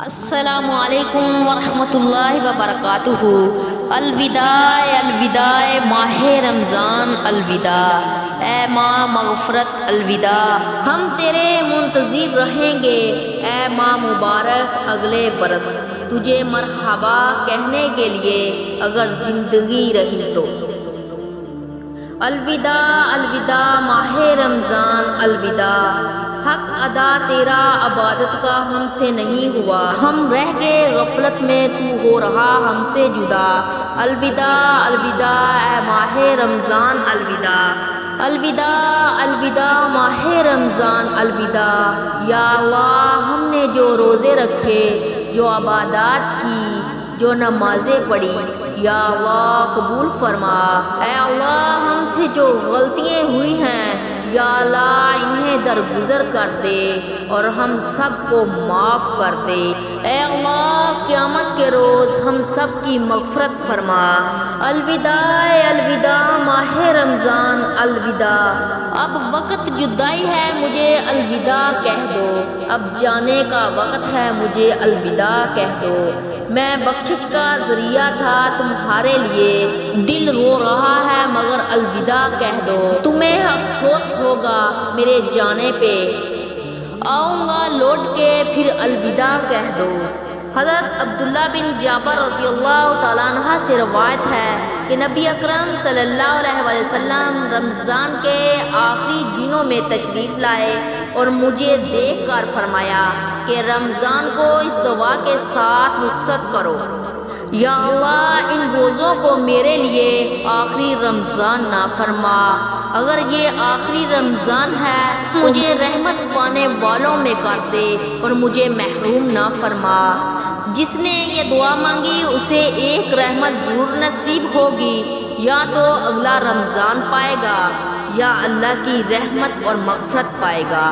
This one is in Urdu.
السلام علیکم ورحمۃ اللہ وبرکاتہ۔ الوداع الوداع ماہ رمضان الوداع، اے ماہ مغفرت الوداع، ہم تیرے منتظر رہیں گے اے ماہ مبارک اگلے برس، تجھے مرحبا کہنے کے لیے اگر زندگی رہی تو۔ الوداع الوداع ماہ رمضان الوداع، حق ادا تیرا عبادت کا ہم سے نہیں ہوا، ہم رہ گئے غفلت میں تو ہو رہا ہم سے جدا۔ الوداع الوداع اے ماہ رمضان الوداع، الوداع الوداع ماہ رمضان الوداع، یا اللہ ہم نے جو روزے رکھے، جو عبادات کی، جو نمازیں پڑھی، یا اللہ قبول فرما۔ اے اللہ ہم سے جو غلطیاں ہوئی ہیں، یا اللہ انہیں درگزر کر دے اور ہم سب کو معاف کر دے۔ اے اللہ قیامت کے روز ہم سب کی مغفرت فرما۔ الوداع الوداع ماہ رمضان الوداع، اب وقت جدائی ہے مجھے الوداع کہہ دو، اب جانے کا وقت ہے مجھے الوداع کہہ دو۔ میں بخشش کا ذریعہ تھا تمہارے لیے، دل رو رہا ہے مگر الوداع کہہ دو۔ تمہیں افسوس ہوگا میرے جانے پہ، آؤں گا لوٹ کے پھر الوداع کہہ دو۔ حضرت عبداللہ بن جابر رضی اللہ تعالیٰ عنہ سے روایت ہے کہ نبی اکرم صلی اللہ علیہ وسلم رمضان کے آخری دنوں میں تشریف لائے اور مجھے دیکھ کر فرمایا کہ رمضان کو اس دعا کے ساتھ رخصت کرو، یا اللہ ان روزوں کو میرے لیے آخری رمضان نہ فرما، اگر یہ آخری رمضان ہے مجھے رحمت پانے والوں میں کر دے اور مجھے محروم نہ فرما۔ جس نے یہ دعا مانگی اسے ایک رحمت ضرور نصیب ہوگی، یا تو اگلا رمضان پائے گا یا اللہ کی رحمت اور مغفرت پائے گا۔